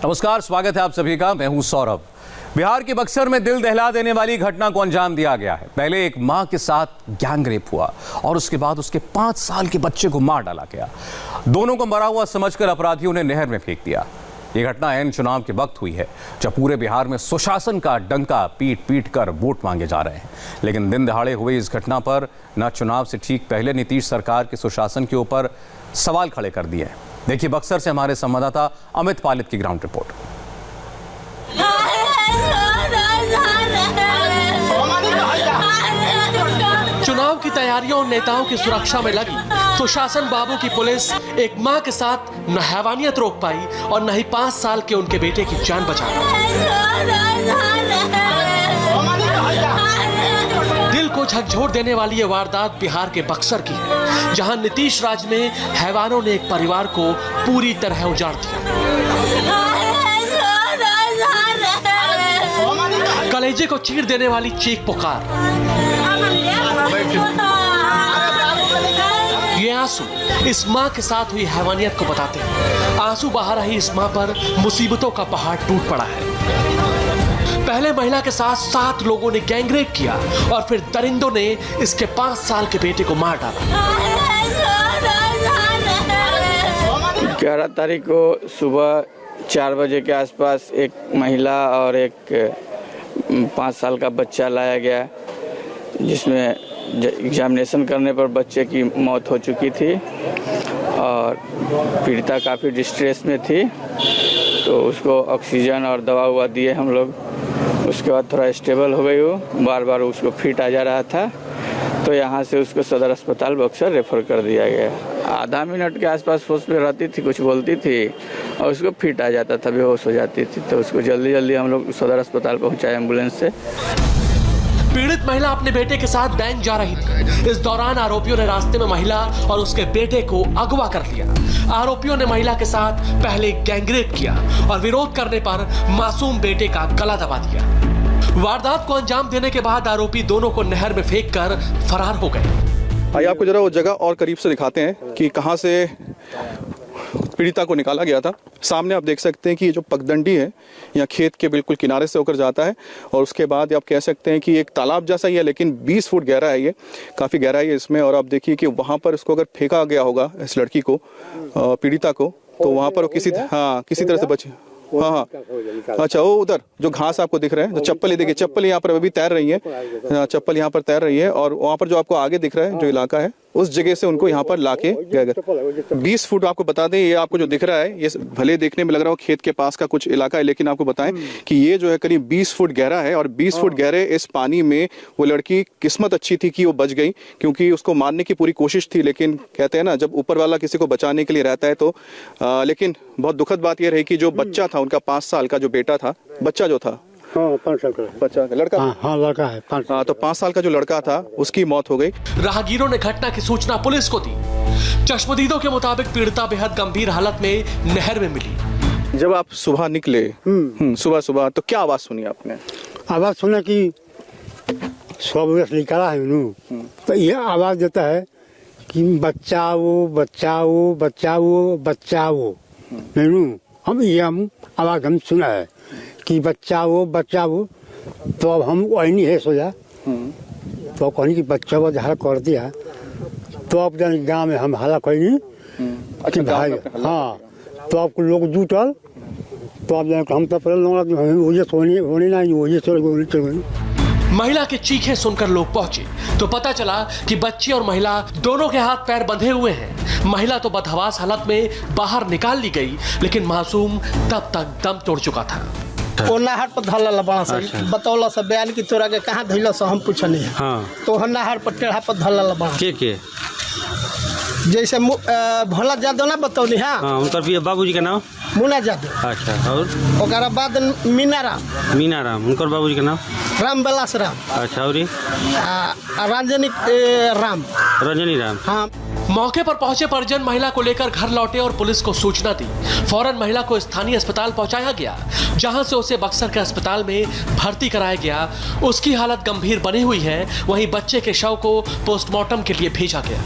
नमस्कार, स्वागत है आप सभी का। मैं हूं सौरभ। बिहार के बक्सर में दिल दहला देने वाली घटना को अंजाम दिया गया है। पहले एक मां के साथ गैंग रेप हुआ और उसके बाद उसके 5 साल के बच्चे को मार डाला गया। दोनों को मरा हुआ समझकर अपराधियों ने नहर में फेंक दिया। ये घटना एन चुनाव के वक्त हुई है, जब पूरे बिहार में सुशासन का डंका पीट पीट कर वोट मांगे जा रहे हैं। लेकिन दिन दहाड़े हुई इस घटना पर न चुनाव से ठीक पहले नीतीश सरकार के सुशासन के ऊपर सवाल खड़े कर दिए। देखिए बक्सर से हमारे संवाददाता अमित पालित की ग्राउंड रिपोर्ट। चुनाव की तैयारियों और नेताओं की सुरक्षा में लगी सुशासन बाबू की पुलिस एक मां के साथ न हैवानियत रोक पाई और न ही 5 साल के उनके बेटे की जान बचा पाई। दिल को झकझोर देने वाली ये वारदात बिहार के बक्सर की है, जहां नीतीश राज में हैवानों ने एक परिवार को पूरी तरह उजाड़ दिया। कलेजे को चीर देने वाली चीख पुकार, ये आंसू इस मां के साथ हुई हैवानियत को बताते हैं। आंसू बहा रही इस मां पर मुसीबतों का पहाड़ टूट पड़ा है। पहले महिला के साथ 7 लोगों ने गैंगरेप किया और फिर दरिंदों ने इसके 5 साल के बेटे को मार डाला। 11 तारीख को सुबह 4 बजे के आसपास एक महिला और एक 5 साल का बच्चा लाया गया, जिसमें एग्जामिनेशन करने पर बच्चे की मौत हो चुकी थी और पीड़िता काफ़ी डिस्ट्रेस में थी, तो उसको ऑक्सीजन और दवा हुआ दिए हम लोग। उसके बाद थोड़ा स्टेबल हो गई, वो बार बार उसको फिट आ जा रहा था, तो यहाँ से उसको सदर अस्पताल बक्सर रेफर कर दिया गया। आधा मिनट के आसपास होश में रहती थी, कुछ बोलती थी और उसको फिट आ जाता था, बेहोश हो जाती थी, तो उसको जल्दी जल्दी हम लोग सदर अस्पताल पहुँचाए एम्बुलेंस से। पीड़ित महिला अपने बेटे के साथ बैंक जा रही थी। इस दौरान आरोपियों ने रास्ते में महिला और उसके बेटे को अगवा कर लिया। आरोपियों ने महिला के साथ पहले गैंगरेप किया और विरोध करने पर मासूम बेटे का गला दबा दिया। वारदात को अंजाम देने के बाद आरोपी दोनों को नहर में फेंककर फरार हो गए। आइए आपको जरा वो जगह और करीब से दिखाते हैं कि कहां से पीड़िता को निकाला गया था। सामने आप देख सकते हैं कि ये जो पगडंडी है यहाँ खेत के बिल्कुल किनारे से होकर जाता है और उसके बाद आप कह सकते हैं कि एक तालाब जैसा ही है, लेकिन 20 फुट गहरा है, ये काफ़ी गहराई है इसमें। और आप देखिए कि वहाँ पर उसको अगर फेंका गया होगा इस लड़की को, पीड़िता को, तो वहाँ पर किसी तरह से बचे। हाँ, अच्छा, वो उधर जो घास आपको दिख रहे हैं, जो चप्पल, ये देखिए चप्पल यहाँ पर अभी तैर रही है, चप्पल यहाँ पर तैर रही है और वहाँ पर जो आपको आगे दिख रहा है जो इलाका है, उस जगह से उनको यहाँ पर लाके 20 फुट आपको बता दें, ये आपको जो दिख रहा है ये भले देखने में लग रहा हो खेत के पास का कुछ इलाका है, लेकिन आपको बताएं कि ये जो है करीब 20 फुट गहरा है और 20 फुट गहरे इस पानी में वो लड़की, किस्मत अच्छी थी कि वो बच गई, क्योंकि उसको मारने की पूरी कोशिश थी, लेकिन कहते हैं ना जब ऊपर वाला किसी को बचाने के लिए रहता है तो लेकिन बहुत दुखद बात यह रही कि जो बच्चा था उनका 5 साल का जो बेटा था, बच्चा जो था 5 साल का बच्चा, लड़का, हाँ लड़का है 5 साल। तो 5 साल का जो लड़का था उसकी मौत हो गई। राहगीरों ने घटना की सूचना पुलिस को दी। चश्मदीदों के मुताबिक पीड़िता बेहद गंभीर हालत में नहर में मिली। जब आप सुबह निकले सुबह तो क्या आवाज सुनी आपने? आवाज सुना कि सब निकाला है, तो ये आवाज देता है कि बचाओ बचाओ बचाओ बचाओ। हम आवाज हम सुना है कि बचाओ बचाओ, तो अब हम वही है सोचा, तो कहनी कि बच्चा वो हला कर दिया, तो अब गाँव में हम हला कहीं कि भाई हाँ, तो आपको लोग जुटल, तो अब हम तो होने ना। महिला के चीखें सुनकर लोग पहुंचे तो पता चला कि बच्ची और महिला दोनों के हाथ पैर बंधे हुए हैं। महिला तो बदहवास हालत में बाहर निकाल ली गई, लेकिन मासूम तब तक दम तोड़ चुका था। नहर पर धल बड़ा सा बतौला सब बयान की तोरा के कहाँ धैल से हम पूछनी है। हाँ। तो नहर पर टेढ़ा पर धल बड़ा के जैसे भोला यादव ना बतौनी। हाँ, उनका बाबूजी का नाम मुन्ना यादव। अच्छा, और ओकरा बाद मीनाराम उनकर बाबूजी का नाम राम बेलास राम। अच्छा, और रंजनी राम। हाँ। मौके पर पहुंचे परिजन महिला को लेकर घर लौटे और पुलिस को सूचना दी। फौरन महिला को स्थानीय अस्पताल पहुंचाया गया, जहां से उसे बक्सर के अस्पताल में भर्ती कराया गया। उसकी हालत गंभीर बनी हुई है। वहीं बच्चे के शव को पोस्टमार्टम के लिए भेजा गया।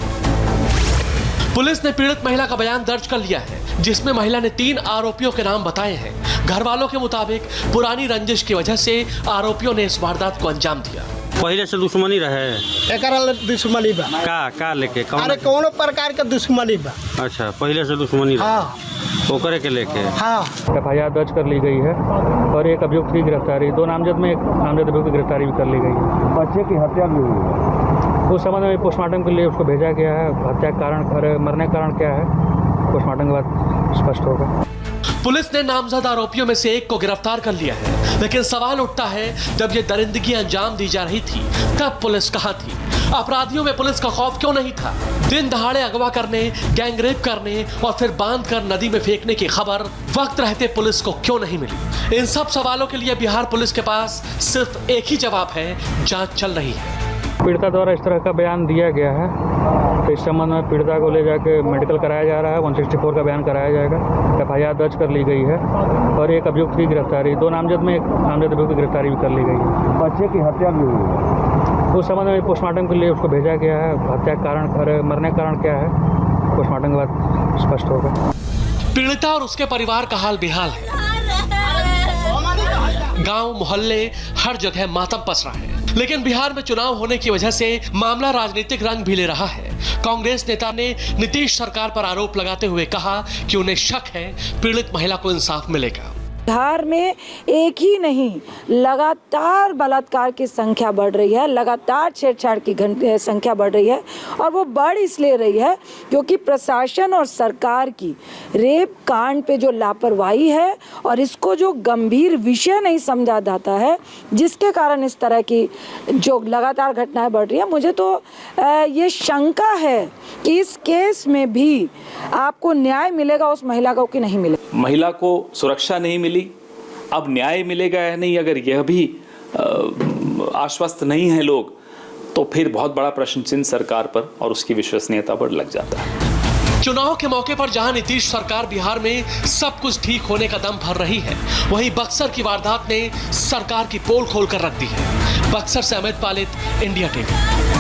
पुलिस ने पीड़ित महिला का बयान दर्ज कर लिया है, जिसमें महिला ने 3 आरोपियों के नाम बताए हैं। घर वालों के मुताबिक पुरानी रंजिश की वजह से आरोपियों ने इस वारदात को अंजाम दिया। पहले से दुश्मनी रहे एकरा ले दुश्मनी बा। का लेके अरे कोनो प्रकार के दुश्मनी बा। अच्छा, पहले से दुश्मनी रहे। हाँ ओकरे के लेके हाँ। FIR दर्ज कर ली गई है और एक अभियुक्त की गिरफ्तारी, 2 नामजद में एक नामजद अभियुक्त की गिरफ्तारी भी कर ली गई है। बच्चे की हत्या भी हुई है। उस संबंध में पोस्टमार्टम के लिए उसको भेजा गया है। हत्या का कारण और मरने का कारण क्या है, पोस्टमार्टम के बाद स्पष्ट होगा। पुलिस ने नामजद आरोपियों में से एक को गिरफ्तार कर लिया है, लेकिन सवाल उठता है, जब ये दरिंदगी अंजाम दी जा रही थी तब पुलिस कहां थी? अपराधियों में पुलिस का खौफ क्यों नहीं था? दिन दहाड़े अगवा करने, गैंगरेप करने और फिर बांध कर नदी में फेंकने की खबर वक्त रहते पुलिस को क्यों नहीं मिली? इन सब सवालों के लिए बिहार पुलिस के पास सिर्फ एक ही जवाब है, जांच चल रही है। पीड़िता द्वारा इस तरह का बयान दिया गया है, तो इस संबंध में पीड़िता को ले जाके मेडिकल कराया जा रहा है। 164 का बयान कराया जाएगा। FIR दर्ज कर ली गई है और एक अभियुक्त की गिरफ्तारी, 2 नामजद में एक नामजद अभियुक्त की गिरफ्तारी भी कर ली गई है। बच्चे की हत्या भी हुई है। उस संबंध में पोस्टमार्टम के लिए उसको भेजा गया है। हत्या का कारण और मरने का कारण क्या है, पोस्टमार्टम के बाद स्पष्ट होगा। पीड़िता और उसके परिवार का हाल बेहाल है। गांव मोहल्ले हर जगह मातम पसरा है, लेकिन बिहार में चुनाव होने की वजह से मामला राजनीतिक रंग भी ले रहा है। कांग्रेस नेता ने नीतीश सरकार पर आरोप लगाते हुए कहा कि उन्हें शक है पीड़ित महिला को इंसाफ मिलेगा। बिहार में एक ही नहीं, लगातार बलात्कार की संख्या बढ़ रही है, लगातार छेड़छाड़ की संख्या बढ़ रही है और वो बढ़ इसलिए रही है क्योंकि प्रशासन और सरकार की रेप कांड पे जो लापरवाही है और इसको जो गंभीर विषय नहीं समझा जाता है, जिसके कारण इस तरह की जो लगातार घटनाएं बढ़ रही है। मुझे तो ये शंका है कि इस केस में भी आपको न्याय मिलेगा उस महिला को कि नहीं मिलेगा। महिला को सुरक्षा नहीं मिली, अब न्याय मिलेगा या नहीं, अगर यह भी आश्वस्त नहीं है लोग, तो फिर बहुत बड़ा प्रश्न चिन्ह सरकार पर और उसकी विश्वसनीयता पर लग जाता है। चुनाव के मौके पर जहां नीतीश सरकार बिहार में सब कुछ ठीक होने का दम भर रही है, वहीं बक्सर की वारदात ने सरकार की पोल खोल कर रख दी है। बक्सर से अमित पालित, इंडिया टीवी।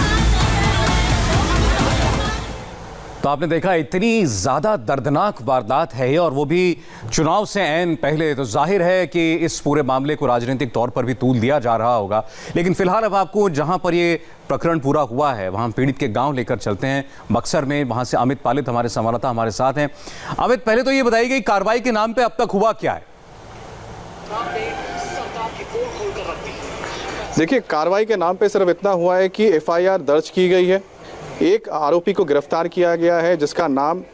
तो आपने देखा, इतनी ज़्यादा दर्दनाक वारदात है ये, और वो भी चुनाव से ऐन पहले। तो जाहिर है कि इस पूरे मामले को राजनीतिक तौर पर भी तूल दिया जा रहा होगा। लेकिन फिलहाल अब आपको जहां पर ये प्रकरण पूरा हुआ है वहां पीड़ित के गांव लेकर चलते हैं, बक्सर में। वहां से अमित पालित हमारे संवाददाता हमारे साथ हैं। अमित, पहले तो ये बताइए कि कार्रवाई के नाम पर अब तक हुआ क्या है? देखिए, कार्रवाई के नाम पे सिर्फ इतना हुआ है कि FIR दर्ज की गई है, एक आरोपी को गिरफ्तार किया गया है जिसका नाम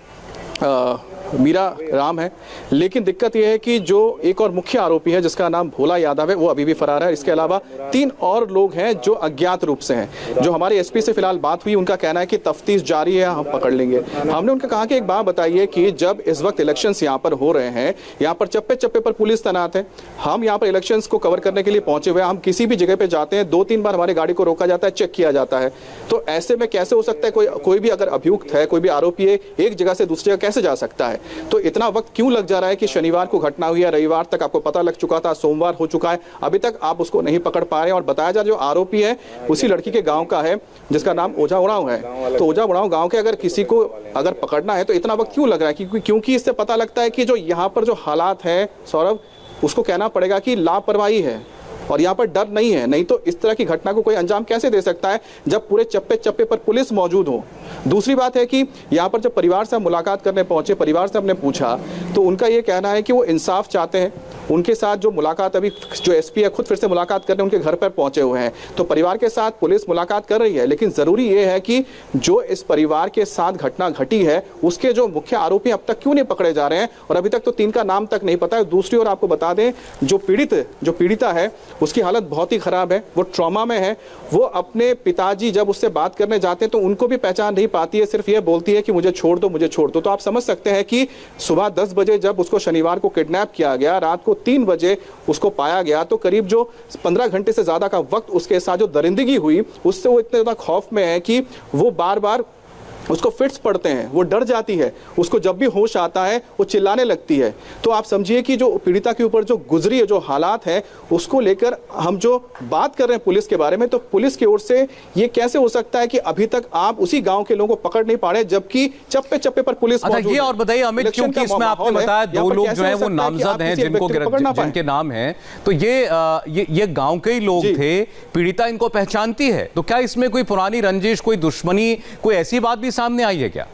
मीरा राम है। लेकिन दिक्कत यह है कि जो एक और मुख्य आरोपी है जिसका नाम भोला यादव है, वो अभी भी फरार है। इसके अलावा 3 और लोग हैं जो अज्ञात रूप से हैं। जो हमारे SP से फिलहाल बात हुई, उनका कहना है कि तफ्तीश जारी है, हम पकड़ लेंगे। हमने उनका कहा कि एक बात बताइए कि जब इस वक्त इलेक्शंस यहाँ पर हो रहे हैं, यहाँ पर चप्पे चप्पे पर पुलिस तैनात है, हम यहाँ पर इलेक्शंस को कवर करने के लिए पहुंचे हुए हैं, हम किसी भी जगह पर जाते हैं 2-3 बार हमारी गाड़ी को रोका जाता है, चेक किया जाता है। तो ऐसे में कैसे हो सकता है कोई भी अगर अभियुक्त है, कोई भी आरोपी है, एक जगह से दूसरी जगह कैसे जा सकता है? तो इतना वक्त क्यों लग जा रहा है कि शनिवार को घटना हुई है, रविवार तक आपको पता लग चुका था, सोमवार हो चुका है, अभी तक आप उसको नहीं पकड़ पा रहे हैं। और बताया जा जो आरोपी है उसी लड़की के गांव का है जिसका नाम ओझा उड़ाव है। तो ओझा उड़ाव गांव के अगर किसी को अगर पकड़ना है तो इतना वक्त क्यों लग रहा है? क्योंकि इससे पता लगता है कि जो यहाँ पर जो हालात हैं सौरभ, उसको कहना पड़ेगा कि लापरवाही है और यहाँ पर डर नहीं है। नहीं तो इस तरह की घटना को कोई अंजाम कैसे दे सकता है जब पूरे चप्पे चप्पे पर पुलिस मौजूद हो। दूसरी बात है कि यहाँ पर जब परिवार से हम मुलाकात करने पहुंचे, परिवार से हमने पूछा तो उनका ये कहना है कि वो इंसाफ चाहते हैं। उनके साथ जो मुलाकात अभी जो SP है खुद फिर से मुलाकात करने उनके घर पर पहुंचे हुए हैं। तो परिवार के साथ पुलिस मुलाकात कर रही है, लेकिन जरूरी ये है कि जो इस परिवार के साथ घटना घटी है उसके जो मुख्य आरोपी अब तक क्यों नहीं पकड़े जा रहे हैं, और अभी तक तो 3 का नाम तक नहीं पता है। दूसरी ओर आपको बता दें, जो पीड़िता है उसकी हालत बहुत ही खराब है, वो ट्रॉमा में है। वो अपने पिताजी जब उससे बात करने जाते हैं तो उनको भी पहचान नहीं पाती है, सिर्फ ये बोलती है कि मुझे छोड़ दो, मुझे छोड़ दो। तो आप समझ सकते हैं कि सुबह 10 बजे जब उसको शनिवार को किडनैप किया गया, रात को 3 बजे उसको पाया गया, तो करीब जो 15 घंटे से ज्यादा का वक्त उसके साथ जो दरिंदगी हुई, उससे वो इतने ज्यादा खौफ में है कि वो बार बार उसको फिट्स पड़ते हैं, वो डर जाती है, उसको जब भी होश आता है वो चिल्लाने लगती है। तो आप समझिए कि जो पीड़िता के ऊपर जो गुजरी है, जो हालात हैं, उसको लेकर हम जो बात कर रहे हैं पुलिस के बारे में, तो पुलिस की ओर से ये कैसे हो सकता है कि अभी तक आप उसी गांव के लोगों को पकड़ नहीं पा रहे, जबकि चप्पे चप्पे पर पुलिस मौजूद है। ये और बताइए अमित, क्योंकि इसमें आपने बताया 2 लोग जो हैं वो नामजद हैं जिनके नाम हैं, तो ये गांव के ही लोग थे, पीड़िता इनको पहचानती है, तो क्या इसमें कोई पुरानी रंजिश, कोई दुश्मनी, कोई ऐसी बात भी सामने आई है क्या?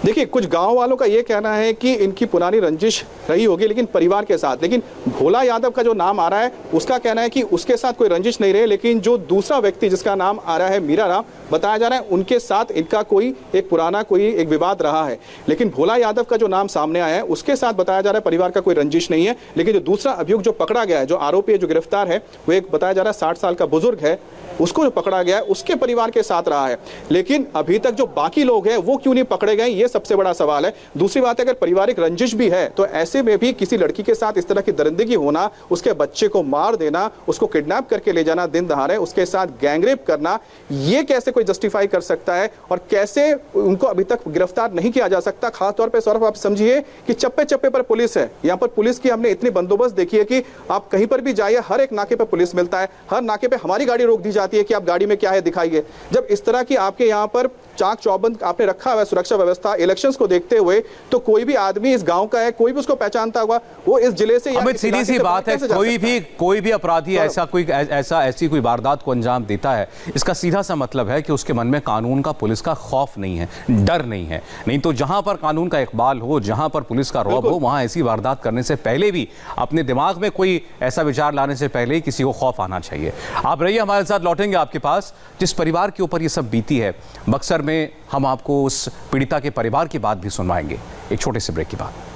देखिए, कुछ गांव वालों का यह कहना है कि इनकी पुरानी रंजिश रही होगी, लेकिन परिवार के साथ। लेकिन भोला यादव का जो नाम आ रहा है, उसका कहना है कि उसके साथ कोई रंजिश नहीं रही, लेकिन जो दूसरा व्यक्ति जिसका नाम आ रहा है मीरा राम, बताया जा रहा है उनके साथ इनका कोई एक पुराना एक विवाद रहा है। लेकिन भोला यादव का जो नाम सामने आया है, उसके साथ बताया जा रहा है परिवार का कोई रंजिश नहीं है। लेकिन जो दूसरा अभियुक्त जो पकड़ा गया है, जो आरोपी है, जो गिरफ्तार है, वो एक बताया जा रहा है 60 साल का बुजुर्ग है, उसको जो पकड़ा गया है उसके परिवार के साथ रहा है। लेकिन अभी तक जो बाकी लोग हैं वो क्यों नहीं पकड़े गए, ये सबसे बड़ा सवाल है। दूसरी बात है, अगर पारिवारिक रंजिश भी है तो ऐसे में भी किसी लड़की के साथ इस तरह की दरिंदगी होना, उसके बच्चे को मार देना, उसको किडनैप करके ले जाना दिन दहाड़े, उसके साथ गैंगरेप करना, ये कैसे कोई जस्टिफाई कर सकता है और कैसे उनको अभी तक गिरफ्तार नहीं किया जा सकता? खासतौर पर सौरभ, आप समझिए कि चप्पे चप्पे पर पुलिस है। यहाँ पर पुलिस की हमने इतनी बंदोबस्त देखी है कि आप कहीं पर भी जाइए, हर एक नाके पर पुलिस मिलता है, हर नाके पर हमारी गाड़ी रोक दी जाती है कि आप गाड़ी में क्या है दिखाइए। जब इस तरह की आपके यहाँ पर चाक चौबंद आपने रखा हुआ है सुरक्षा व्यवस्था इलेक्शंस को देखते हुए, तो कोई भी आदमी इस गांव का है, कोई भी उसको पहचानता होगा, वो इस जिले से अमित, सीधी सी बात है, कोई भी अपराधी ऐसी कोई वारदात को अंजाम देता है, इसका सीधा सा मतलब है कि उसके मन में कानून का, पुलिस का खौफ नहीं है, डर नहीं है। नहीं तो जहां पर कानून का इकबाल हो, जहां पर पुलिस का रौब हो, वहां ऐसी वारदात करने से पहले भी अपने दिमाग में कोई ऐसा विचार लाने से पहले ही किसी को खौफ आना चाहिए। आप रहिए हमारे साथ, लौटेंगे आपके पास। जिस परिवार के ऊपर ये सब बीती है बक्सर में, हम आपको उस पीड़िता के परिवार की बात भी सुनवाएंगे एक छोटे से ब्रेक के बाद।